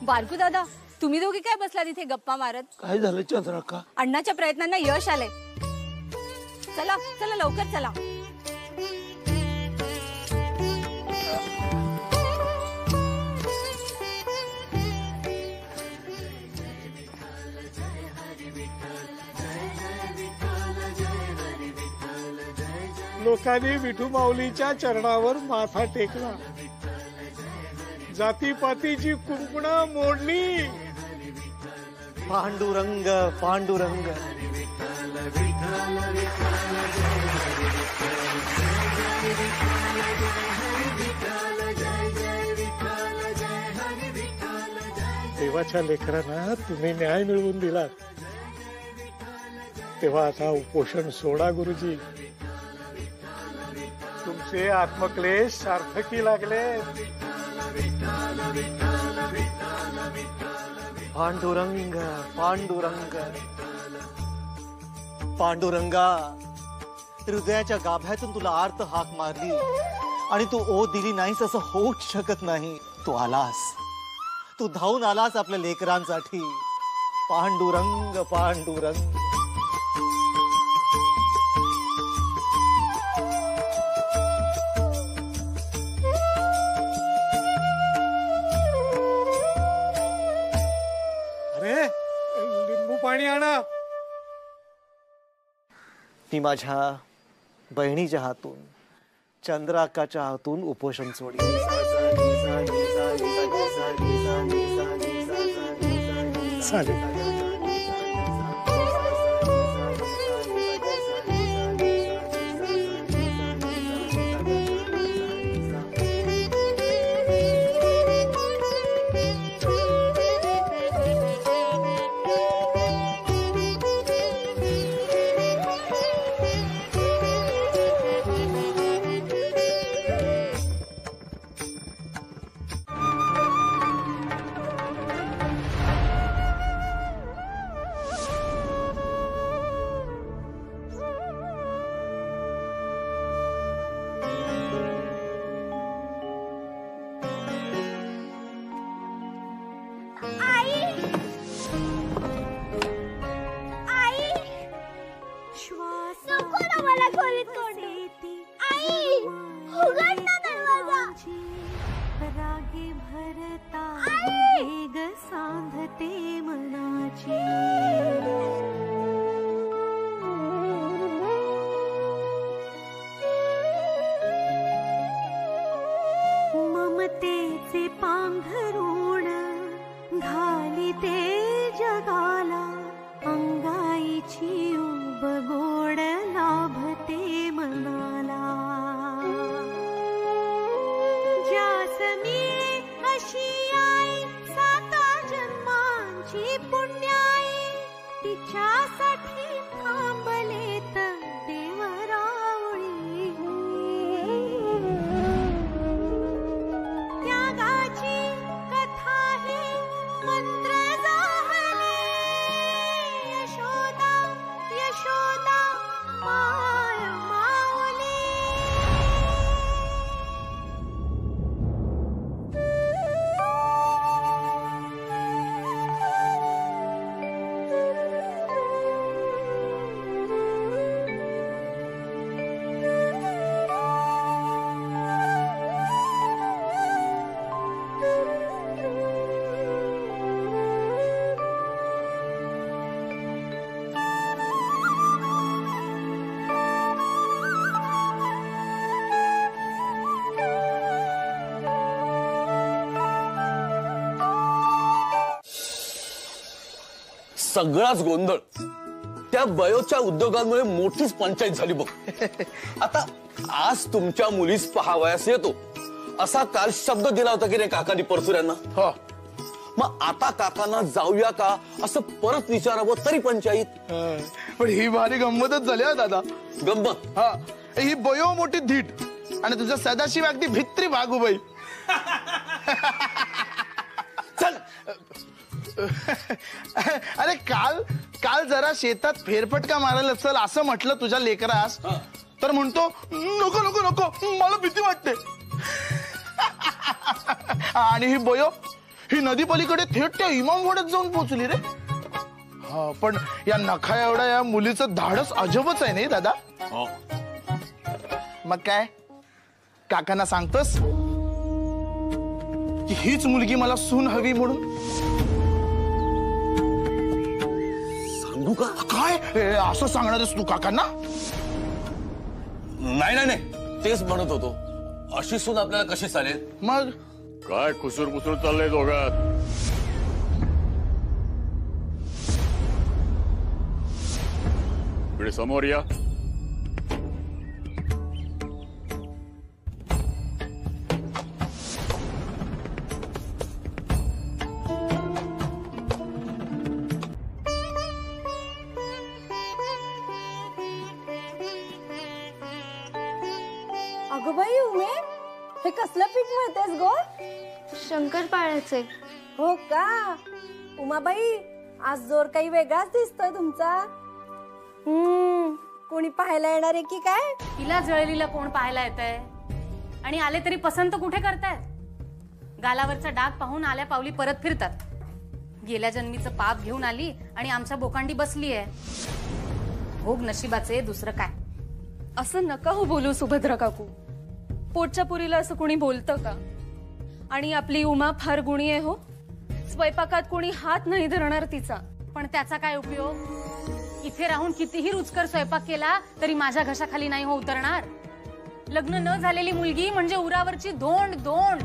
बारकू दादा, तुम्ही दोघे काय बसला तिथे गप्पा मारत? काय झालं चंद्रका? अण्णाच्या प्रयत्नांना यश आले. चला चला लवकर चला. लोकांनी विठू माऊलीच्या चरणावर माथा टेकला. जातीपातीची कुंपणं मोडली. पांडुरंग पांडुरंग. देवाच्या लेकरांना तुम्ही न्याय मिळवून दिलात, तेव्हा आता उपोषण सोडा गुरुजी. तुमचे आत्मक्लेश सार्थकी लागले. पांडुरंग पांडुरंग. पांडुरंगा, हृदयाच्या गाभ्यातून तुला आर्त हाक मारली आणि तू ओ दिली नाहीस असं होऊच शकत नाही. तू आलास, तू धावून आलास आपल्या लेकरांसाठी. पांडुरंग पांडुरंग. अरे लिंबू पाणी आणा. मी माझ्या बहिणीच्या हातून, चंद्राकाच्या हातून उपोषण सोडले. चालेल. ममतेचे पांघरुण घाली ते जगाला, अंगाईची उब गोड लाभते मनाला. ज्यास मिळे अशी आई, 7 जन्मांची पुण्याई, तिच्यासाठी थांबलेत देवरावळी. त्यागाची कथा ही मंत्र जाहली, यशोदा यशोदा माय माऊली. सगळाच गोंधळ त्या बयोच्या उद्योगांमुळे मोठीच पंचायत झाली बघ. आता आज तुमच्या मुलीस पहावयास येतो असा काल शब्द दिला होता की रे काकांनी परसुऱ्यांना. हो. मग आता काकांना जाऊया का असं परत विचारावं तरी पंचायत. पण ही भारी गंमतच झाली हा दादा. गंमत? हा, ही बयो मोठी धीट आणि तुझा सदाशिव अगदी भित्री भागूबाई. चल. अरे काल काल जरा शेतात फेरफटका मारायला चल असं म्हटलं तुझ्या लेकरास, तर म्हणतो नको नको नको मला भीती वाटते. आणि ही बयो ही नदी पलीकडे थेट त्या इमामवाड्यात जाऊन पोहोचली रे. हा, पण या नखा एवढ्या या मुलीचं धाडस अजबच आहे नाही दादा. मग काय काकांना सांगतोस की हीच मुलगी मला सून हवी म्हणून? सांगू का? काय असं सांगणारच तू काकांना? नाही नाही नाही, तेच म्हणत होतो. अशी सून आपल्याला कशी चालेल? मग काय खुसूर पुसूर चाललंय दोघात? इकडे समोर या. अगं बाई उमे, हे कसलं पीठ मिळतेस गो? शंकरपाळ्याचे. हो का? उमाबाई, आज जोर काही वेगळाच दिसतोय तुमचा. कोणी पाहायला येणार आहे की काय? तिला जळलीला कोण पाहायला येतंय? आणि आले तरी पसंत कुठे करतायत? गालावरचा डाग पाहून आल्या पावली परत फिरतात. गेल्या जन्मीचं पाप घेऊन आली आणि आमच्या बोकांडी बसली आहे. भोग नशिबाचे, दुसरं काय. असं नका हो बोलू सुभद्रा काकू. पोटच्या पुरीला असं कोणी बोलतं का? आणि आपली उमा फार गुणी आहे हो. स्वयंपाकात कोणी हात नाही धरणार तिचा. पण त्याचा काय उपयोग? इथे राहून कितीही रुचकर स्वयंपाक केला तरी माझ्या घशाखाली नाही हो उतरणार. लग्न न झालेली मुलगी म्हणजे उरावरची धोंड धोंड.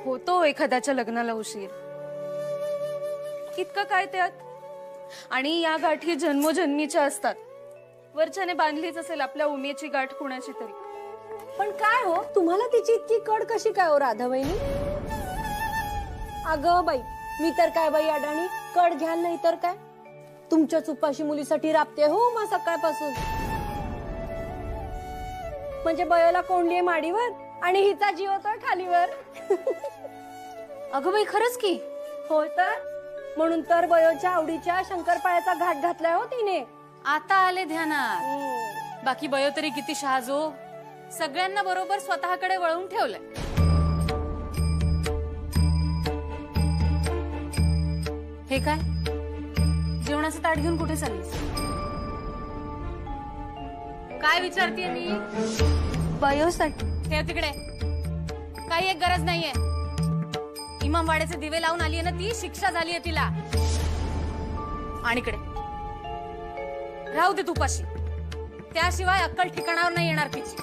होतो एखाद्याच्या लग्नाला उशीर, इतकं काय त्यात? आणि या गाठी जन्मोजन्मीच्या असतात. वरच्याने बांधलीच असेल आपल्या उमेची गाठ कुणाची तरी. पण काय हो, तुम्हाला तिची इतकी कड कशी काय हो राधा वहिनी? अगं बाई, मी तर काय बाई अडाणी, कड घ्याल नाही तर काय. तुमच्याच उपाशी मुलीसाठी राबते हो मग सकाळपासून. म्हणजे बयोला कोंडली माडीवर आणि हिचा जीव होतोय खालीवर. अगं बाई, खरंच की. होय तर, म्हणून तर बयोच्या आवडीच्या शंकरपाळ्याचा घाट घातलाय हो तिने. आता आले ध्यानात. बाकी बयो तरी किती शहाजो. सगळ्यांना बरोबर स्वतःकडे वळवून ठेवलंय. हे काय? जेवणाचं ताट घेऊन कुठे चाललीस? काय विचारतेय मी? बयोसाठी. ठेव तिकडे. काही एक गरज नाहीये. इमामवाड्याचे दिवे लावून आलीये ना ती, शिक्षा झालीये तिला. आणि इकडे राहू दे तुपाशी. त्याशिवाय अक्कल ठिकाणावर नाही येणार तिची.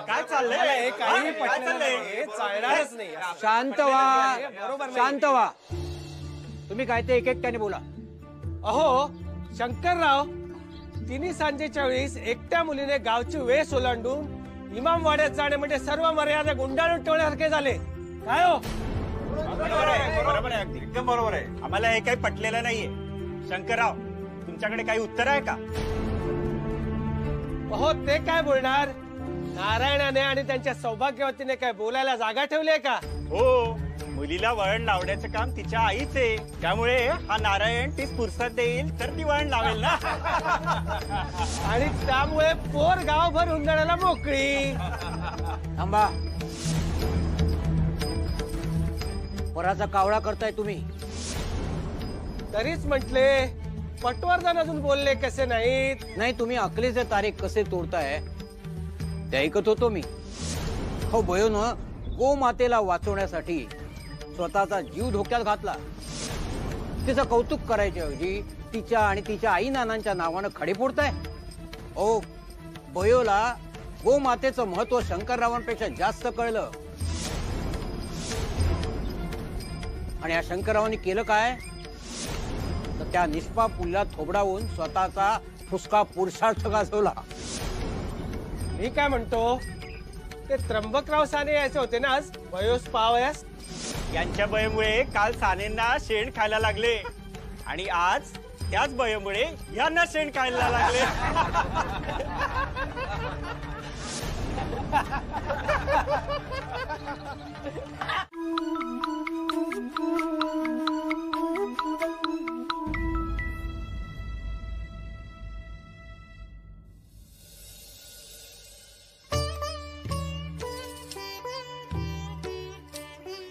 काय चाललंय? काही चालणारच नाही. शांत व्हा, शांत व्हा. तुम्ही काय ते एक एकट्याने बोला. अहो शंकरराव, तिन्ही सांजेच्या वेळेस एकट्या मुलीने गावची वेस ओलांडून इमामवाड्यात जाणे म्हणजे सर्व मर्यादा गुंडाळून ठेवण्यासारखे झाले. काय हो? बरोबर आहे, बरोबर आहे, अगदी एकदम बरोबर आहे. आम्हाला हे काही पटलेलं नाहीये. शंकरराव, तुमच्याकडे काही उत्तर आहे का? अहो ते काय बोलणार? नारायणाने आणि त्यांच्या सौभाग्यवतीने काय बोलायला जागा ठेवली आहे का? हो, मुलीला वळण लावण्याचं काम तिच्या आईच आहे. त्यामुळे हा नारायण तीच पुरसाद देईल तर ती वळण लावेल ना. आणि त्यामुळे पोर गावभर हुंदडायला मोकळी. थांबा. पोराचा कावळा करताय तुम्ही. तरीच म्हटले पटवर्धन अजून बोलले कसे नाहीत. नाही, तुम्ही अकलेचे तारीख कसे तोडताय ते ऐकत होतो मी. हो बयोनं गोमातेला वाचवण्यासाठी स्वतःचा जीव धोक्यात घातला. तिचं कौतुक करायच्या ऐवजी तिच्या आणि तिच्या आई नानांच्या नावानं खडे फोडताय. ओ बयोला गोमातेचं महत्व शंकररावांपेक्षा जास्त कळलं. आणि या शंकररावांनी केलं काय? तर त्या निष्पाप मुलीला थोबडावून स्वतःचा फुसका पुरुषार्थ गाजवला. मी काय म्हणतो, ते त्र्यंबकराव साने यायचे होते ना आज बयोस पावयास. यांच्या बयमुळे काल सानेंना शेण खायला लागले आणि आज त्याच बयमुळे यांना शेण खायला लागले.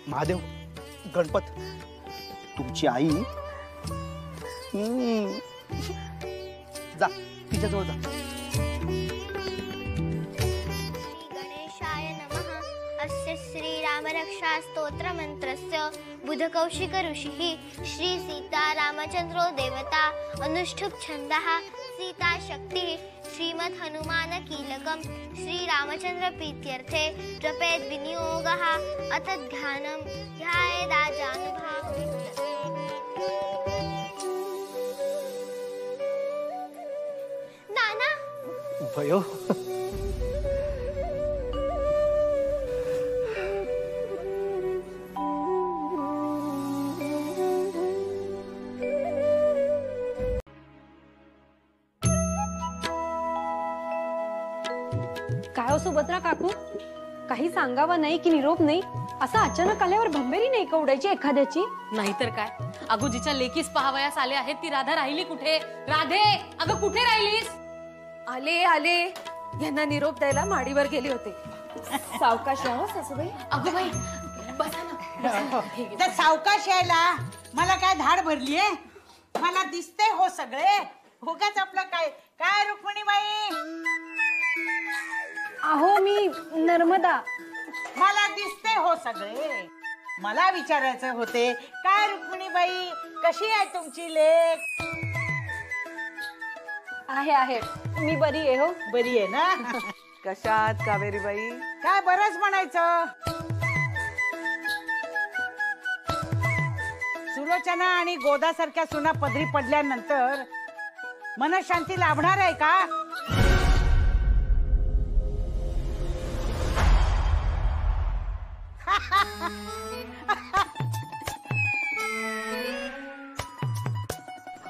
महादेव, गणपत, तुमची आई जा तिच्याजवळ जा. गणेशाय नमः. अस्य श्रीरामरक्षा स्तोत्र मंत्रस्य बुधकौशिक ऋषिः श्री सीता रामचंद्रो देवता अनुष्ठुप छन्दः सीता शक्तिः श्रीमद् हनुमान कीलकम श्री रामचंद्र प्रीत्यर्थे जपेद विनियोगः अथ ध्यानं ध्यायेदाजानुभाव. नाना भयो, काय हो सुभद्रा काकू, काही सांगावं नाही की निरोप नाही, असं अचानक आल्यावर भंबेरी नाही का उडायची एखाद्याची? नाहीतर काय, अगो जिच्या लेकीस पहावयास आले आहेत ती राधा राहिली कुठे? राधे, अगं कुठे राहिलीस? आले आले, यांना निरोप द्यायला माडीवर गेले होते. सावकाश या हो सासूबाई. अगो बाई बसा ना. तर सावकाश यायला मला काय धाड भरलीये? मला दिसते हो सगळे. उगाच आपलं काय काय रुक्मिणीबाई? अहो मी नर्मदा. मला दिसते हो सगळे. मला विचारायचं होते, काय रुक्मिणीबाई कशी आहे तुमची लेक? आहे मी बरी आहे हो. बरी आहे ना? कशात कावेरीबाई? काय बरंच म्हणायचं. सुलोचना आणि गोदा सारख्या सुना पदरी पडल्यानंतर मनशांती लाभणार आहे का?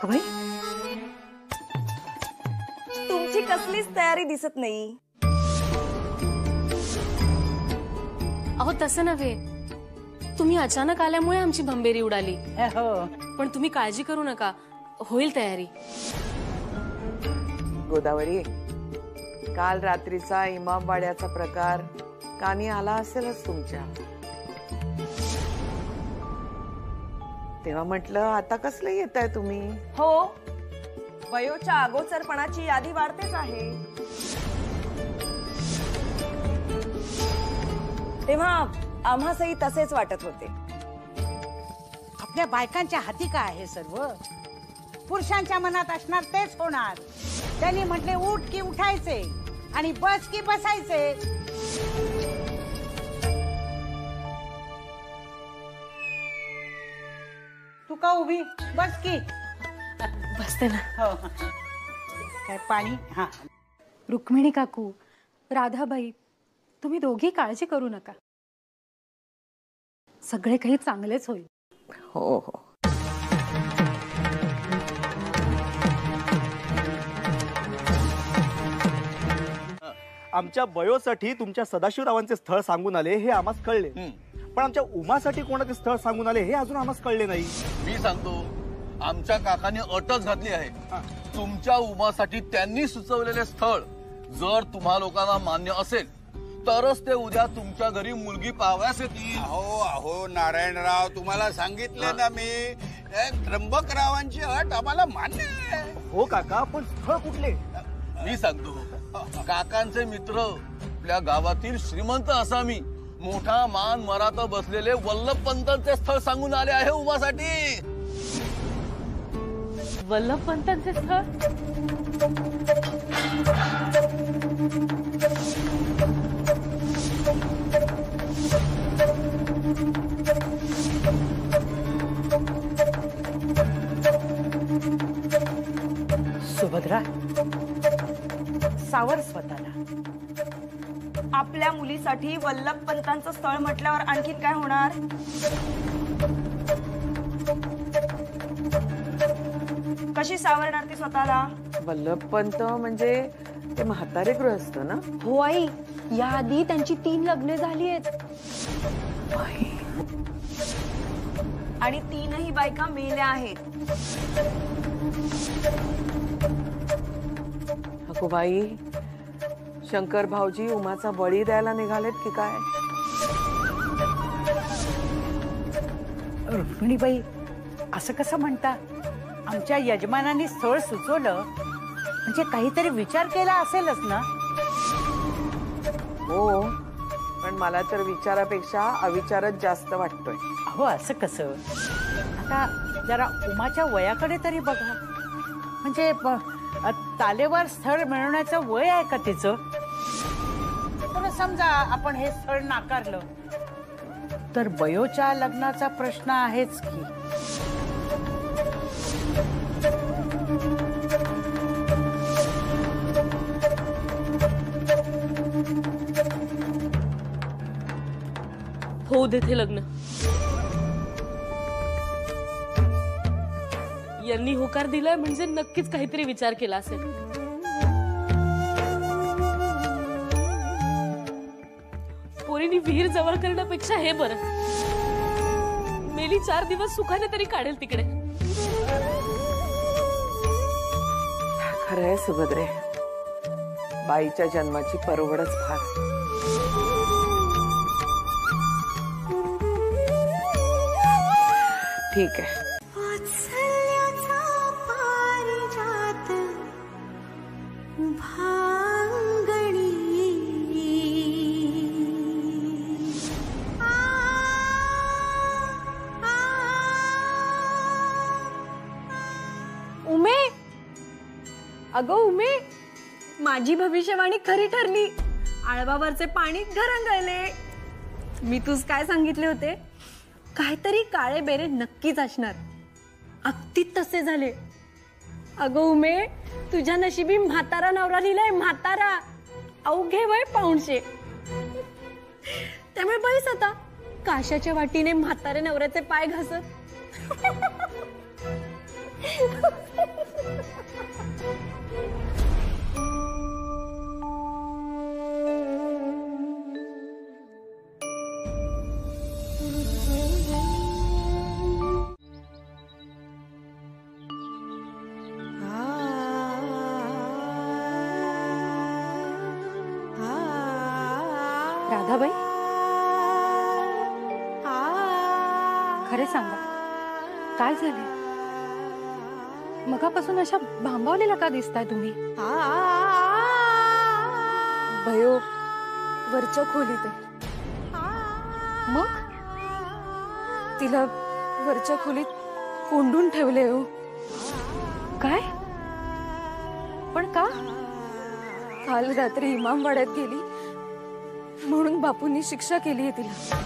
बाई, तुमची कसलीच तयारी दिसत नाही. अहो तसं नव्हे, तुम्ही अचानक आल्यामुळे आमची भंबेरी उडाली. हो, पण तुम्ही काळजी करू नका, होईल तयारी. गोदावरी, काल रात्रीचा इमामवाड्याचा प्रकार कानी आला असेलच तुमच्या. तेव्हा म्हटलं आता कसलं येत आहे तुम्ही? हो, वयोच्या अगोचरपणाची यादी वाढतेच आहे. तेव्हा आम्हासही तसेच वाटत होते. आपल्या बायकांच्या हाती काय आहे सर्व? पुरुषांच्या मनात असणार तेच होणार. त्यांनी म्हटले उठ की उठायचे आणि बस की बसायचे. तू का उभी? बस की. बसते ना. हो. काय पाणी? हा. रुक्मिणी काकू, राधाबाई, तुम्ही दोघी काळजी करू नका, सगळे काही चांगलेच होईल. हो हो. आमच्या बयोसाठी तुमच्या सदाशिवरावांचे स्थळ सांगून आले हे आम्हाला कळले, पण आमच्या उमासाठी कोणाचे स्थळ सांगून आले हे अजून आम्हाला कळले नाही. मी सांगतो, आमच्या काकाने अटच घातली आहे. तुमच्या उमासाठी त्यांनी सुचवलेले स्थळ जर तुम्हा लोकांना मान्य असेल तरच ते उद्या तुमच्या घरी मुलगी पाहाव्यास येतील. अहो अहो नारायणराव, तुम्हाला सांगितले ना मी, त्र्यंबकरावांची अट आम्हाला मान्य आहे. हो काका, पण स्थळ कुठले? मी सांगतो, काकांचे मित्र आपल्या गावातील श्रीमंत असामी मोठा मान मराठा बसलेले वल्लभपंतांचे स्थळ सांगून आले आहे उमासाठी. वल्लभपंतांचे स्थळ? सुभद्रा, सावर स्वतःला. आपल्या मुलीसाठी वल्लभपंतांचं स्थळ म्हटल्यावर आणखीन काय होणार? कशी सावरणार ती स्वतःला? वल्लभपंत म्हणजे ते म्हातारे गृहस्थ ना? हो आई, याआधी त्यांची 3 लग्न झाली आहेत. आणि 3ही बायका मेल्या आहेत. अगोबाई, शंकर भाऊजी उमाचा बळी द्यायला निघालेत की काय? रुक्मिणीबाई, असं कसं म्हणता? आमच्या यजमानांनी स्थळ सुचवलं म्हणजे काहीतरी विचार केला असेलच ना? हो, पण मला तर विचारापेक्षा अविचारच जास्त वाटतोय. अहो, असं कसं? आता जरा उमाच्या वयाकडे तरी बघा. म्हणजे तालेवर स्थळ मिळवण्याचं वय आहे का तिचं? तर समजा आपण हे स्थळ नाकारलं तर बयोच्या लग्नाचा प्रश्न आहेच की. होऊ देते लग्न. यांनी होकार दिलाय म्हणजे नक्कीच काहीतरी विचार केला असेल. पोरीनी विहीर जवळ करण्यापेक्षा हे बरं. मेली 4 दिवस सुखाने तरी काढेल तिकडे. खरंय सुभद्रे, बाईच्या जन्माची परवडच फार. ठीक आहे. उमे, अगं उमे, माझी भविष्यवाणी खरी ठरली. आळवावरचे पाणी घरंगळले. मी तुझ काय सांगितले होते? काहीतरी काळे बेरे नक्कीच असणार. अगदी तसे झाले. अगं उमे, तुझ्या नशिबी म्हातारा नवरा लिहिलाय. म्हातारा, अवघे वय 500. त्यामुळे बैस आता काशाच्या वाटीने म्हातारे नवऱ्याचे पाय घासत. राधाबाई, खरे सांगा, काय झाले? मगापासून अशा भांबावलेला का दिसताय तुम्ही? भयो वरच्या खोलीत आहे. मग तिला वरच्या खोलीत कोंडून ठेवले हो. काय? पण का? काल रात्री इमामवाड्यात गेली म्हणून बापूंनी शिक्षा केली आहे तिला.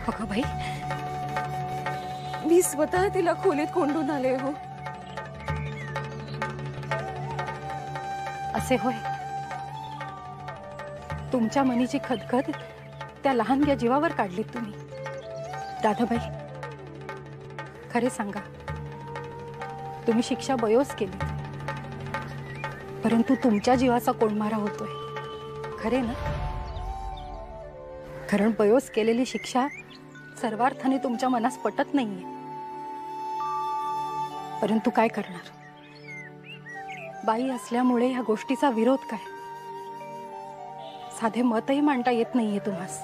अगं बाई, मी स्वतः तिला खोलीत कोंडून आले हो. असे होय? तुमच्या मनीची खदखद त्या लहानग्या जीवावर काढलीत तुम्ही. राधाबाई, खरे सांगा, तुम्ही शिक्षा बयोस केली, परंतु तुमच्या जीवाचा कोंडमारा होतोय, खरे ना? कारण बयोस केलेली शिक्षा सर्वार्थाने तुमच्या मनास पटत नाहीये. परंतु काय करणार? बाई असल्यामुळे या गोष्टीचा विरोध काय? साधे मतही मांडता येत नाहीये तुम्हास.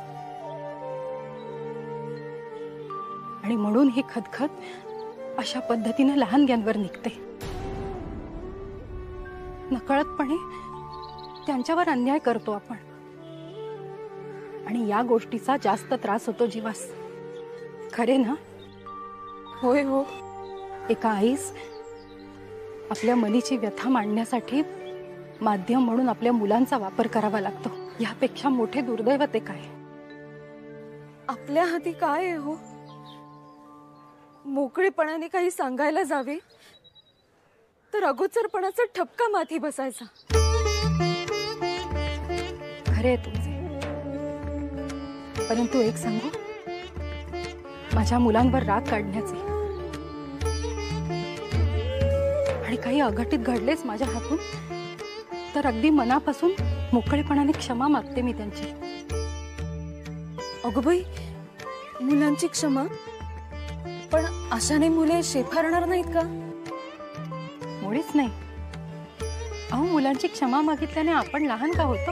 आणि म्हणून ही खदखद अशा पद्धतीने लहानग्यांवर निघते. नकळतपणे त्यांच्यावर अन्याय करतो आपण, आणि या गोष्टीचा जास्त त्रास होतो जीवास, खरे ना? होय हो. एका आईस आपल्या मनीची व्यथा मांडण्यासाठी माध्यम म्हणून आपल्या मुलांचा वापर करावा लागतो. यापेक्षा मोठे दुर्दैव ते काय? आपल्या हाती काय आहे हो? मोकळेपणाने काही सांगायला जावे तर अगोचरपणाचा ठपका माथी बसायचा. खरे तुमचे, परंतु एक सांगू, माझ्या मुलांवर राग काढण्याचे आणि काही अघटित घडलेच माझ्या हातून तर अगदी मनापासून मोकळेपणाने क्षमा मागते मी त्यांची. अगं बाई, मुलांची क्षमा? पण अशाने मुले शेफारणार नाहीत का? मुळीच नाही. अहो, मुलांची क्षमा मागितल्याने आपण लहान का होतो?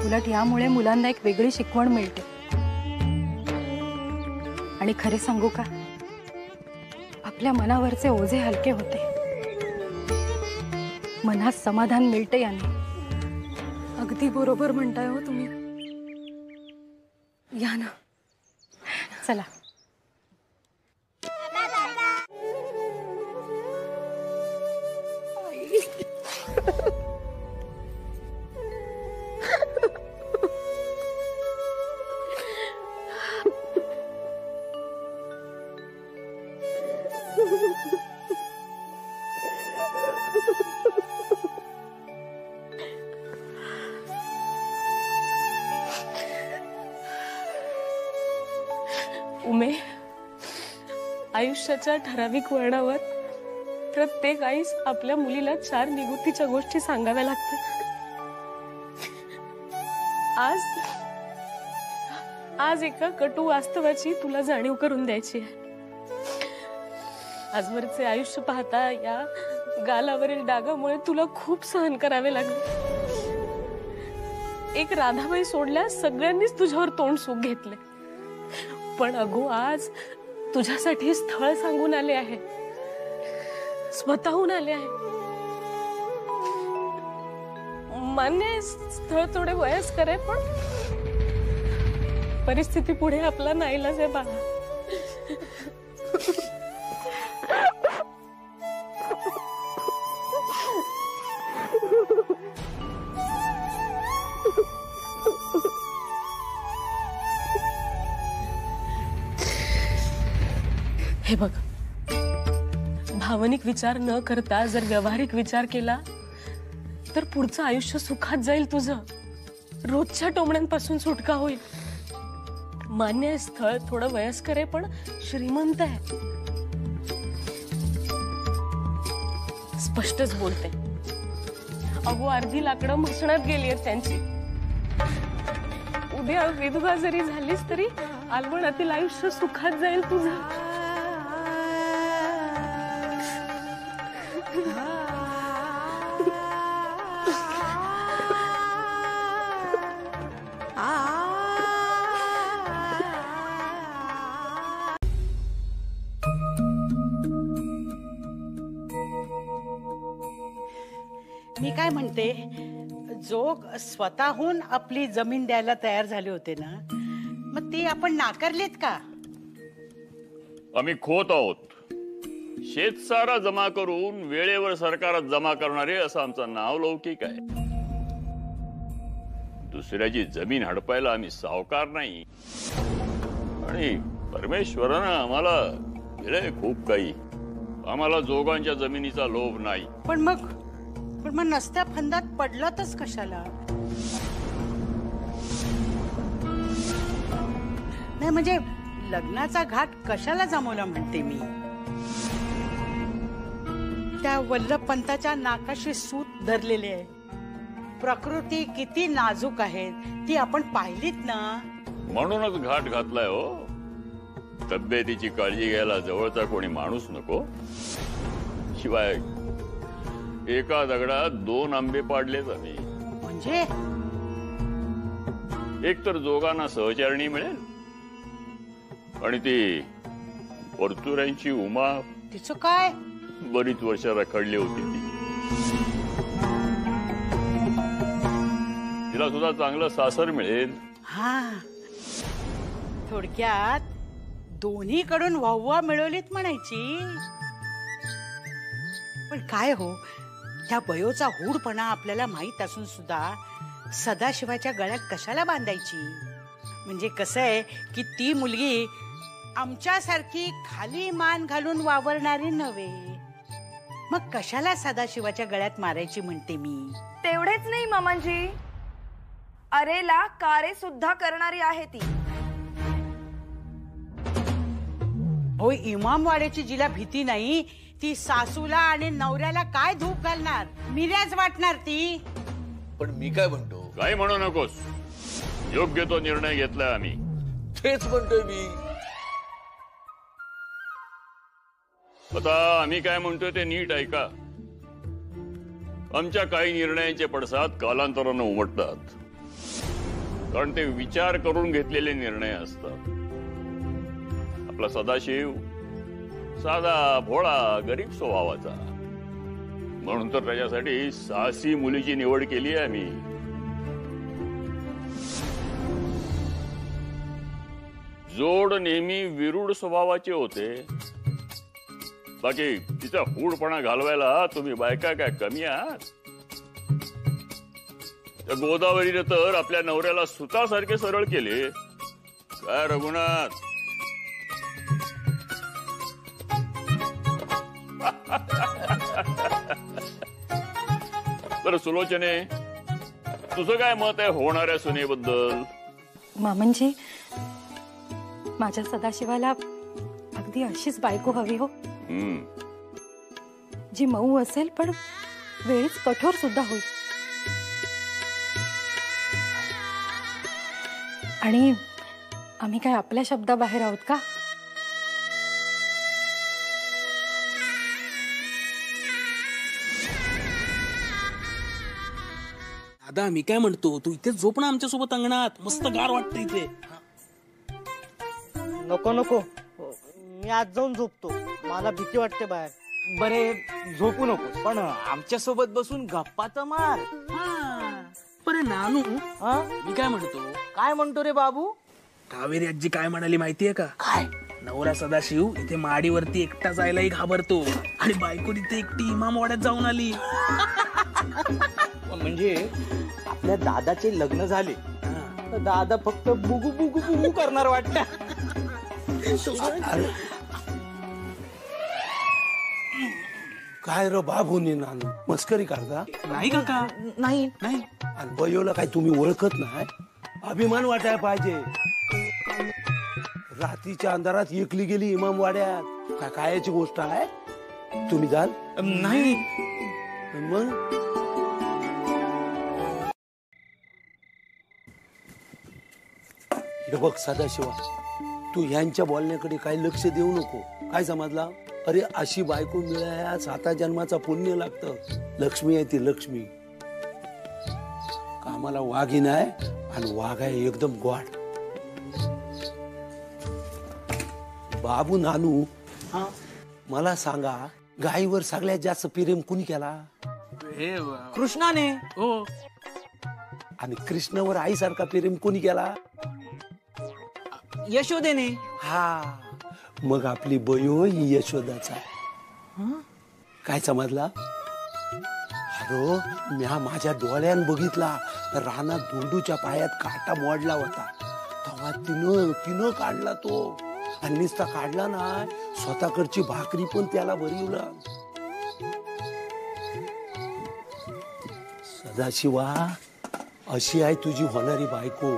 उलट यामुळे मुलांना एक वेगळी शिकवण मिळते. आणि खरे सांगू का, आपल्या मनावरचे ओझे हलके होते, मनात समाधान मिळते याने. अगदी बरोबर म्हणताय हो तुम्ही. या ना, चला. उमे, आयुष्याच्या ठराविक वळणावर प्रत्येक आईस आपल्या मुलीला 4 निगुतीच्या गोष्टी सांगाव्या लागतात. आज एका कटू वास्तवाची तुला जाणीव करून द्यायची आहे. आजवरचे आयुष्य पाहता या गालावरील डागामुळे तुला खूप सहन करावे लागले. एक राधाबाई सोडल्या सगळ्यांनीच तुझ्यावर तोंड सूक घेतले, पण अगो आज तुझ्यासाठी स्थळ सांगून आले आहे, स्वतःहून आले आहे. मान्य स्थळ थोडे वयस्कर आहे, पण परिस्थिती पुढे आपला नाईलाज आहे बाळा. हे बघ, भावनिक विचार न करता जर व्यावहारिक विचार केला तर पुढचं आयुष्य सुखात जाईल तुझं. रोजच्या टोमण्यांपासून सुटका होईल. मान्य आहे स्थळ थोडं वयस्कर आहे, पण श्रीमंत आहे. स्पष्टच बोलते. अगो अर्धी लाकडं मसणात गेली आहेत त्यांची. उद्या विधवा जरी झालीस तरी आलवणातील आयुष्य सुखात जाईल तुझं. मी काय म्हणते, जो स्वतःहून आपली जमीन द्यायला तयार झाले होते ना, मग ते आपण नाकारलेत का? आम्ही खोत आहोत. शेतसारा जमा करून वेळेवर सरकारात जमा करणारे असं आमचं नाव लौकिक आहे. दुसऱ्याची जमीन हडपायला आम्ही सावकार नाही. आणि परमेश्वरानं आम्हाला दिलंय खूप काही. आम्हाला जोगांच्या जमिनीचा लोभ नाही. पण मग नसत्या फंदात पडलातच कशाला? नाही म्हणजे लग्नाचा घाट कशाला जमवला म्हणते मी. त्या वल्लभपंताच्या नाकाशी सूत धरलेले आहे. प्रकृती किती नाजूक आहे ती आपण पाहिलीत ना. म्हणूनच घाट घातलाय हो. तब्येतीची काळजी घ्यायला जवळचा कोणी माणूस नको. शिवाय एका दगडात 2 आंबे पाडलेच आम्ही. म्हणजे एक तर जोगांना सहचारणी मिळेल, आणि ती परतुऱ्यांची उमा. तिचं काय? बरीच वर्ष रखडली होती ती. तिला सुद्धा चांगलं सासर मिळेल. हा, थोडक्यात दोन्हीकडून वाहवा मिळवलीत म्हणायची. पण काय हो, त्या बयोचा हूडपणा आपल्याला माहित असून सुद्धा सदाशिवाच्या गळ्यात कशाला बांधायची? म्हणजे कसं आहे की ती मुलगी आमच्यासारखी खाली मान घालून वावरणारी नव्हे. मग कशाला सदाशिवाच्या गळ्यात मारायची म्हणते मी. तेवढेच नाही मामांजी, अरेला कारे सुद्धा करणारी आहे ती. हो, इमामवाड्याची जिला भीती नाही ती सासूला आणि नवऱ्याला काय धूप घालणार, मिऱ्याच वाटणार ती. पण मी काय म्हणतो, काय म्हणू नकोस. योग्य तो निर्णय घेतलाय आम्ही. तेच म्हणतोय मी. आता आम्ही काय म्हणतोय ते नीट ऐका. आमच्या काही निर्णयांचे पडसाद कालांतरानं उमटतात, कारण ते विचार करून घेतलेले निर्णय असतात. आपला सदाशिव साधा भोळा गरीब स्वभावाचा, म्हणून तर त्याच्यासाठी साहसी मुलीची निवड केली आहे मी. जोड नेहमी विरूढ स्वभावाचे होते. बाकी तिचा हूडपणा घालवायला तुम्ही बायका काय कमी आहात? त्या गोदावरीने तर आपल्या नवऱ्याला सुतासारखे सरळ केले. काय रघुनाथ? बरं सुलोचने, तुझं काय मत आहे होणाऱ्या सुनेबद्दल? मामनजी, माझ्या सदाशिवाला अगदी अशीच बायको हवी हो, जी मऊ असेल पण वेळीच कठोर सुद्धा होईल. आणि आम्ही काय आपल्या शब्दाबाहेर आहोत का? दादा मी काय म्हणतो, तू इथे झोप ना आमच्या सोबत अंगणात, मस्त गार वाटतं इथे. नको नको, मी आज जाऊन झोपतो, मला भीती वाटते बाहेर. बरे झोपू नको, पण आमच्या सोबत बसून गप्पा तर मार. बरे नानू, मी काय म्हणतो. काय म्हणतो रे बाबू? कावेरी आजी काय म्हणाली माहितीये का? काय? नवरा सदाशिव इथे माडीवरती एकटा जायलाही घाबरतो आणि बायको तिथे एकटी इमामवाड्यात जाऊन आली. म्हणजे आपल्या दादाचे लग्न झाले तर दादा फक्त बुगू बुगू बुगू करणार वाटत. काय रो बाबूनी नानू मस्करी करता? नाही काका, नाही नाही. आणि बयोला काय तुम्ही ओळखत नाही? अभिमान वाटायला पाहिजे. रात्रीच्या अंधारात एकली गेली इमामवाड्यात, काय कायची गोष्ट आहे? तुम्ही जाल? नाही. मग बघ सदाशिवा, तू ह्यांच्या बोलण्याकडे काही लक्ष देऊ नको. काय समजला? अरे अशी बायको मिळाया 7 जन्माचा पुण्य लागतं. लक्ष्मी आहे ती, लक्ष्मी. कामाला वाघीण आहे आणि वाघ आहे एकदम गोड. बाबू नानू, मला सांगा, गायीवर सगळ्यात जास्त प्रेम कुणी केला? कृष्णाने. हो. आणि कृष्णावर आईसारखा प्रेम कुणी केला? यशोदेने. हा, मग आपली बयो ही यशोदाचा. काय समजला? अरे म्या माझ्या डोळ्यान बघितला, रानात धोंडूच्या पायात काटा मोडला होता, तेव्हा तिनं काढला तो. आणि नुसता काढला ना, स्वतःकडची भाकरी पण त्याला भरवला. सदाशिवा, अशी आहे तुझी होणारी बायको.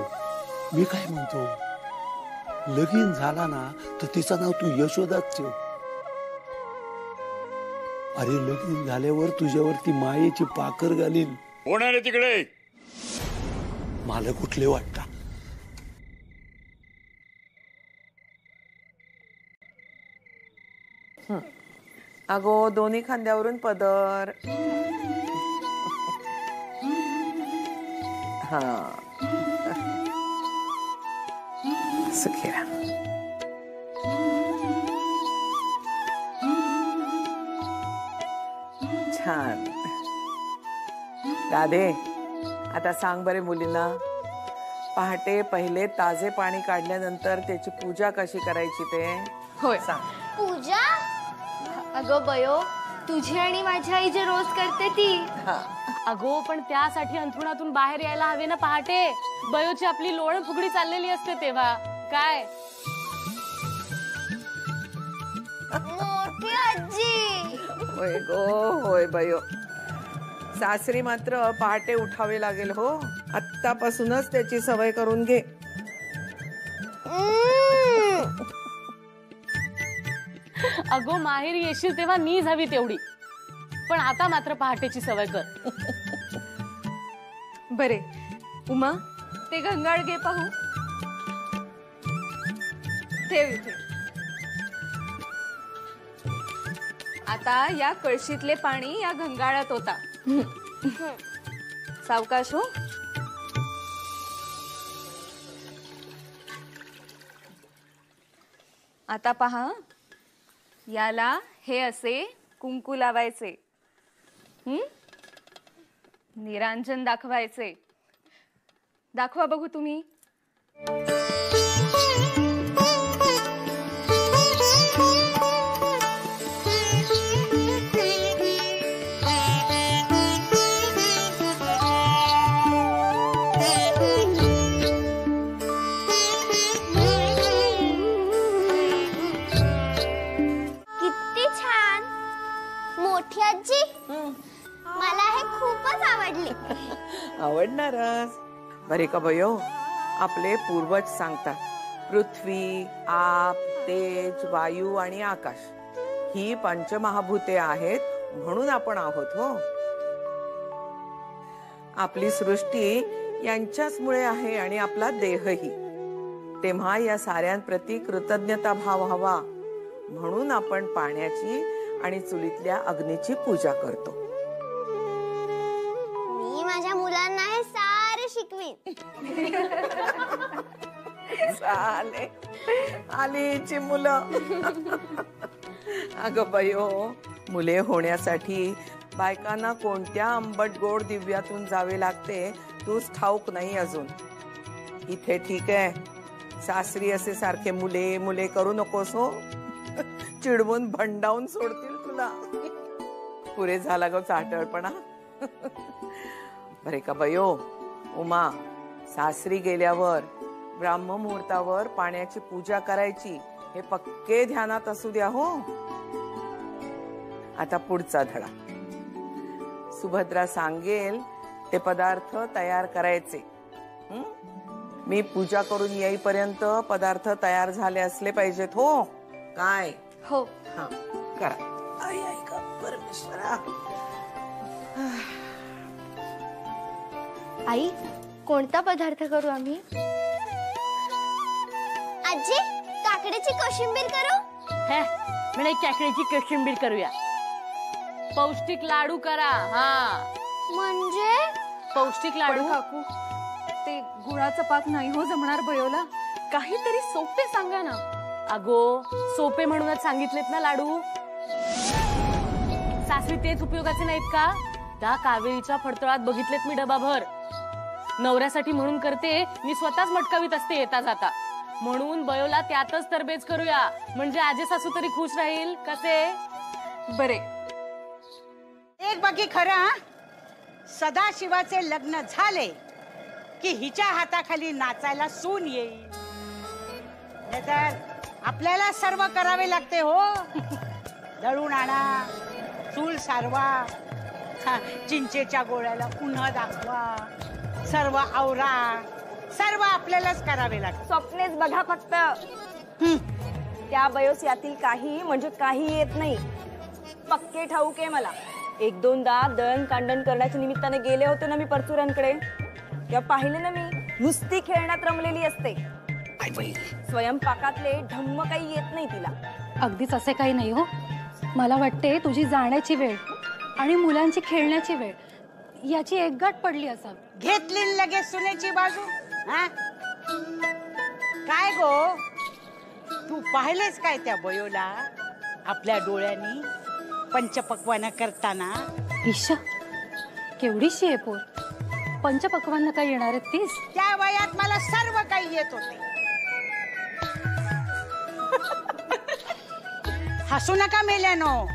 मी काय म्हणतो, लगीन झाला ना तर तिचं नाव तू यशोदाच ठेव. अरे लगीन झाल्यावर तुझ्यावरती मायेची पाकर घालील. होणार आहे तिकडे. मला कुठले वाटतं? अगो, दोन्ही खांद्यावरून पदर. हा, सुखीरा. छान. राधे, आता सांग बरे मुलींना, पहाटे पहिले ताजे पाणी काढल्यानंतर त्याची पूजा कशी करायची ते? होय. सांग. पूजा? अगं बयो, तुझी आणि माझी आई जे रोज करते ती. अगो, पण त्यासाठी अंथरुणातून बाहेर यायला हवे ना पहाटे. बयोची आपली लोण फुगडी चाललेली असते तेव्हा. काय मोठी आजी. होय गो, होय बयो. सासरी मात्र पहाटे उठावे लागेल हो. आत्तापासूनच त्याची सवय करून घे. अगो, माहेरी येशील तेव्हा नीज हवी तेवढी, पण आता मात्र पहाटेची सवय कर. बरे उमा, ते घंगाळ घे पाहू. ठेव इथे. आता या कळशीतले पाणी या घंगाळात होता. सावकाश हो. आता पहा, याला हे असे कुंकू लावायचे, निरांजन दाखवायचे. दाखवा बघू तुम्ही. किती छान. मोठी आजी, मला हे खूपच आवडले. आवडणारच. बरे का बयो, आपले पूर्वज सांगतात, पृथ्वी, आप, तेज, वायू आणि आकाश ही पंचमहाभूते आहेत, म्हणून आपण आहोत. हो, आपली सृष्टी यांच्याचमुळे आहे आणि आपला देहही. तेव्हा या साऱ्यांप्रती कृतज्ञता भाव हवा, म्हणून आपण पाण्याची आणि चुलीतल्या अग्नीची पूजा करतो. मी माझ्या मुलांना हे सारे शिकवीन. चाले, आलीची मुलं. अगं बयो, मुले होण्यासाठी बायकांना कोणत्या आंबट गोड दिव्यातून जावे लागते तूच ठाऊक नाही अजून. इथे ठीक आहे, सासरी असे सारखे मुले मुले करू नकोस. हो, चिडवून भंडावून सोडतील तुला. पुरे झाला ग चाटळपणा. बरे का बयो, उमा, सासरी गेल्यावर ब्राह्म मुहूर्तावर पाण्याची पूजा करायची हे पक्के ध्यानात असू द्या. हो, आता पुढचा धडा. सुभद्रा सांगेल ते पदार्थ तयार करायचे. मी पूजा करून येईपर्यंत पदार्थ तयार झाले असले पाहिजेत. हो काय? हो. हा, करा. आई आई का परमेश्वरा. आई, कोणता पदार्थ करू आम्ही? आजी, काकडीची कोशिंबीर करू? म्हणे काकडीची कोशिंबीर करूया. पौष्टिक लाडू करा. हा, म्हणजे पौष्टिक लाडू. काकू, ते गुळाचा पाक नाही हो जमणार बयोला. काहीतरी सोपे सांगा ना. अगो, सोपे म्हणूनच सांगितलेत ना लाडू. सासरी तेच उपयोगाचे नाहीत का? त्या कावेरीच्या फडतळात बघितलेत मी डबाभर. नवऱ्यासाठी म्हणून करते, मी स्वतःच मटकावीत असते येता जाता. म्हणून बयोला त्यातच तरबेज करूया, म्हणजे आजे सासू तरी खुश राहील. कसे? बरे. एक बाकी खरं, सदाशिवाचे लग्न झाले की हिच्या हाताखाली नाचायला सून येईल. नाहीतर आपल्याला सर्व करावे लागते. हो, दळून आणा, चूल सारवा, चिंचेच्या गोळ्याला उन्हा दाखवा, सर्व आवरा, सर्व आपल्यालाच करावे लागते. स्वप्नेच बघा फक्त. त्या बयोस यातील काही म्हणजे काही येत नाही. पक्के ठाऊक आहे मला. एक दोनदा दळण कांडण करण्याच्या निमित्ताने गेले होते ना मी परचुरांकडे, तेव्हा पाहिले ना मी, नुसती खेळण्यात रमलेली असते. स्वयंपाकातले ढम्म काही येत नाही तिला. अगदीच असे काही नाही हो. मला वाटते तुझी जाण्याची वेळ आणि मुलांची खेळण्याची वेळ याची एकगाठ पडली असावी. घेतली लगेच सुनेची बाजू. हा, काय गो, तू पाहिलेस काय त्या बयोला आपल्या डोळ्यांनी पंचपक्वान करताना? ईशा, केवढीशी आहे पोर. पंचपक्वांना काय येणार आहेत तीस? त्या वयात मला सर्व काही येत होते. हसू नका मेल्यानो.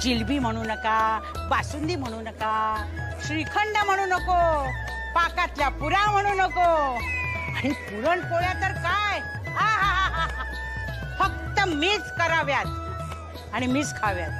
जिलबी म्हणू नका, बासुंदी म्हणू नका, श्रीखंड म्हणू नको, पाकातल्या पुऱ्या म्हणू नको, आणि पुरणपोळ्या तर काय, फक्त मीच कराव्यात आणि मीच खाव्यात.